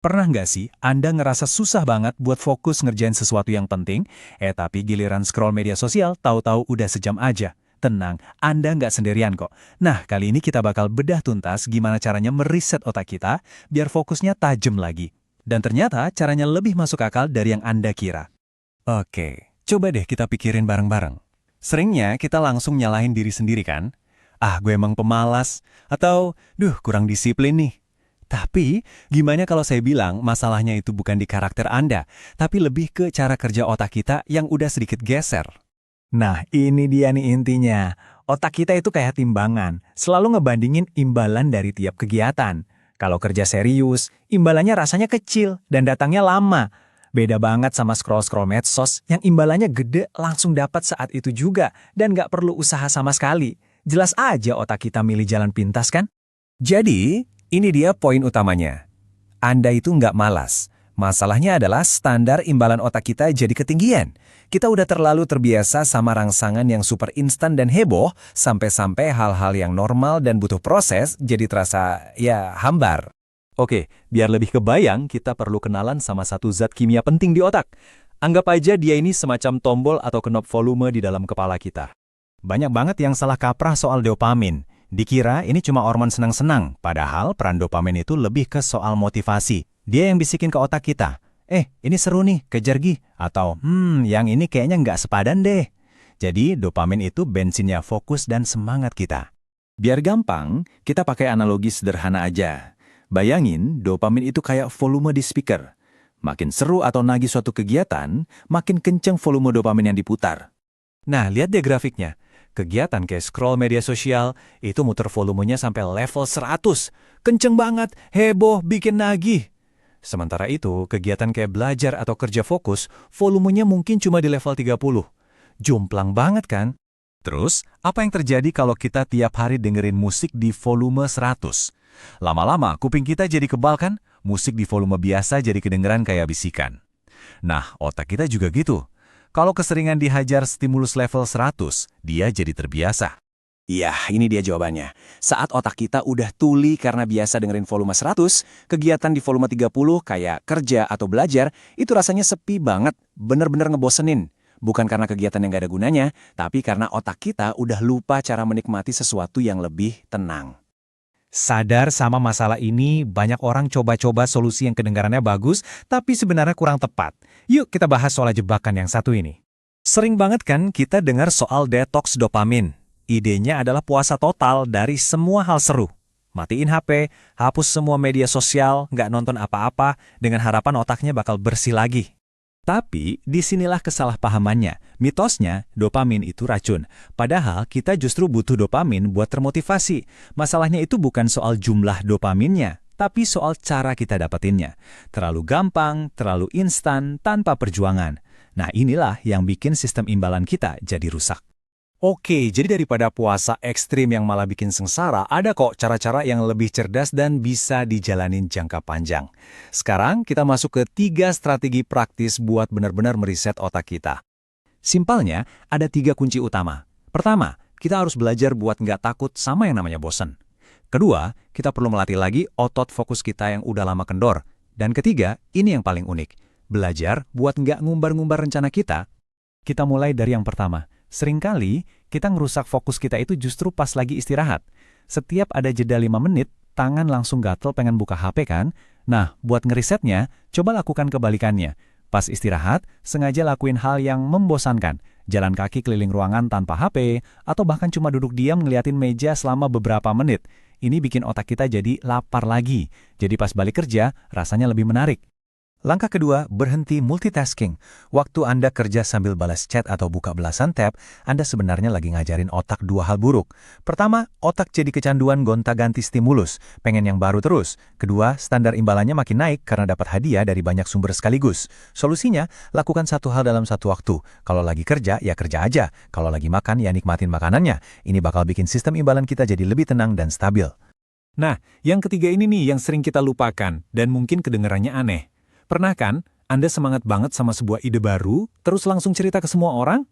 Pernah nggak sih Anda ngerasa susah banget buat fokus ngerjain sesuatu yang penting, tapi giliran scroll media sosial tahu-tahu udah sejam aja? Tenang, Anda nggak sendirian kok. Nah, kali ini kita bakal bedah tuntas gimana caranya meriset otak kita biar fokusnya tajam lagi. Dan ternyata caranya lebih masuk akal dari yang Anda kira. Oke, coba deh kita pikirin bareng-bareng. Seringnya kita langsung nyalahin diri sendiri kan? Ah, gue emang pemalas. Atau, kurang disiplin nih. Tapi, gimana kalau saya bilang masalahnya itu bukan di karakter Anda, tapi lebih ke cara kerja otak kita yang udah sedikit geser? Nah, ini dia nih intinya. Otak kita itu kayak timbangan, selalu ngebandingin imbalan dari tiap kegiatan. Kalau kerja serius, imbalannya rasanya kecil dan datangnya lama. Beda banget sama scroll-scroll medsos yang imbalannya gede langsung dapat saat itu juga dan nggak perlu usaha sama sekali. Jelas aja otak kita milih jalan pintas kan? Jadi, ini dia poin utamanya. Anda itu nggak malas. Masalahnya adalah standar imbalan otak kita jadi ketinggian. Kita udah terlalu terbiasa sama rangsangan yang super instan dan heboh, sampai-sampai hal-hal yang normal dan butuh proses jadi terasa, hambar. Oke, biar lebih kebayang, kita perlu kenalan sama satu zat kimia penting di otak. Anggap aja dia ini semacam tombol atau knob volume di dalam kepala kita. Banyak banget yang salah kaprah soal dopamin. Dikira ini cuma hormon senang-senang, padahal peran dopamin itu lebih ke soal motivasi. Dia yang bisikin ke otak kita, ini seru nih, kejar gih. Atau, yang ini kayaknya nggak sepadan deh. Jadi, dopamin itu bensinnya fokus dan semangat kita. Biar gampang, kita pakai analogi sederhana aja. Bayangin, dopamin itu kayak volume di speaker. Makin seru atau nagih suatu kegiatan, makin kenceng volume dopamin yang diputar. Nah, lihat deh grafiknya. Kegiatan kayak scroll media sosial, itu muter volumenya sampai level 100. Kenceng banget, heboh, bikin nagih. Sementara itu, kegiatan kayak belajar atau kerja fokus, volumenya mungkin cuma di level 30. Jomplang banget kan? Terus, apa yang terjadi kalau kita tiap hari dengerin musik di volume 100? Lama-lama, kuping kita jadi kebal kan? Musik di volume biasa jadi kedengeran kayak bisikan. Nah, otak kita juga gitu. Kalau keseringan dihajar stimulus level 100, dia jadi terbiasa. Iya, ini dia jawabannya. Saat otak kita udah tuli karena biasa dengerin volume 100, kegiatan di volume 30 kayak kerja atau belajar, itu rasanya sepi banget, bener-bener ngebosenin. Bukan karena kegiatan yang gak ada gunanya, tapi karena otak kita udah lupa cara menikmati sesuatu yang lebih tenang. Sadar sama masalah ini, banyak orang coba-coba solusi yang kedengarannya bagus, tapi sebenarnya kurang tepat. Yuk kita bahas soal jebakan yang satu ini. Sering banget kan kita dengar soal detox dopamin. Idenya adalah puasa total dari semua hal seru. Matiin HP, hapus semua media sosial, nggak nonton apa-apa, dengan harapan otaknya bakal bersih lagi. Tapi, disinilah kesalahpahamannya. Mitosnya, dopamin itu racun. Padahal, kita justru butuh dopamin buat termotivasi. Masalahnya itu bukan soal jumlah dopaminnya, tapi soal cara kita dapetinnya. Terlalu gampang, terlalu instan, tanpa perjuangan. Nah, inilah yang bikin sistem imbalan kita jadi rusak. Oke, jadi daripada puasa ekstrim yang malah bikin sengsara, ada kok cara-cara yang lebih cerdas dan bisa dijalanin jangka panjang. Sekarang kita masuk ke 3 strategi praktis buat benar-benar meriset otak kita. Simpelnya, ada 3 kunci utama. Pertama, kita harus belajar buat nggak takut sama yang namanya bosan. Kedua, kita perlu melatih lagi otot fokus kita yang udah lama kendor. Dan ketiga, ini yang paling unik. Belajar buat nggak ngumbar-ngumbar rencana kita. Kita mulai dari yang pertama. Seringkali, kita ngerusak fokus kita itu justru pas lagi istirahat. Setiap ada jeda 5 menit, tangan langsung gatel pengen buka HP kan? Nah, buat ngerisetnya, coba lakukan kebalikannya. Pas istirahat, sengaja lakuin hal yang membosankan. Jalan kaki keliling ruangan tanpa HP, atau bahkan cuma duduk diam ngeliatin meja selama beberapa menit. Ini bikin otak kita jadi lapar lagi. Jadi pas balik kerja, rasanya lebih menarik. Langkah kedua, berhenti multitasking. Waktu Anda kerja sambil balas chat atau buka belasan tab, Anda sebenarnya lagi ngajarin otak 2 hal buruk. Pertama, otak jadi kecanduan gonta-ganti stimulus, pengen yang baru terus. Kedua, standar imbalannya makin naik karena dapat hadiah dari banyak sumber sekaligus. Solusinya, lakukan satu hal dalam satu waktu. Kalau lagi kerja, ya kerja aja. Kalau lagi makan, ya nikmatin makanannya. Ini bakal bikin sistem imbalan kita jadi lebih tenang dan stabil. Nah, yang ketiga ini nih yang sering kita lupakan dan mungkin kedengarannya aneh. Pernah kan, Anda semangat banget sama sebuah ide baru, terus langsung cerita ke semua orang?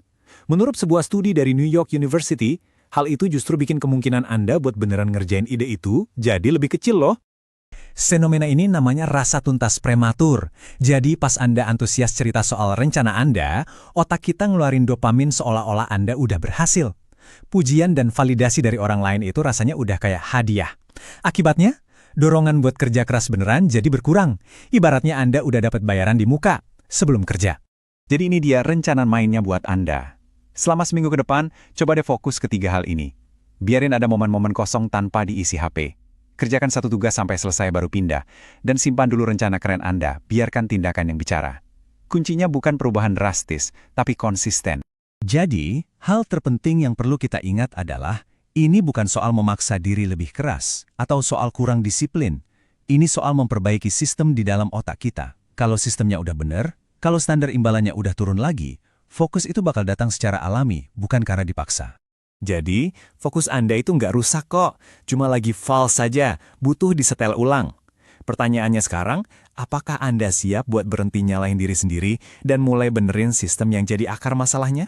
Menurut sebuah studi dari New York University, hal itu justru bikin kemungkinan Anda buat beneran ngerjain ide itu jadi lebih kecil loh. Fenomena ini namanya rasa tuntas prematur. Jadi pas Anda antusias cerita soal rencana Anda, otak kita ngeluarin dopamin seolah-olah Anda udah berhasil. Pujian dan validasi dari orang lain itu rasanya udah kayak hadiah. Akibatnya, dorongan buat kerja keras beneran jadi berkurang. Ibaratnya Anda udah dapat bayaran di muka sebelum kerja. Jadi ini dia rencana mainnya buat Anda. Selama seminggu ke depan, coba deh fokus ke 3 hal ini. Biarin ada momen-momen kosong tanpa diisi HP. Kerjakan satu tugas sampai selesai baru pindah. Dan simpan dulu rencana keren Anda, biarkan tindakan yang bicara. Kuncinya bukan perubahan drastis, tapi konsisten. Jadi, hal terpenting yang perlu kita ingat adalah, ini bukan soal memaksa diri lebih keras, atau soal kurang disiplin. Ini soal memperbaiki sistem di dalam otak kita. Kalau sistemnya udah bener, kalau standar imbalannya udah turun lagi, fokus itu bakal datang secara alami, bukan karena dipaksa. Jadi, fokus Anda itu nggak rusak kok, cuma lagi false saja, butuh disetel ulang. Pertanyaannya sekarang, apakah Anda siap buat berhenti nyalahin diri sendiri dan mulai benerin sistem yang jadi akar masalahnya?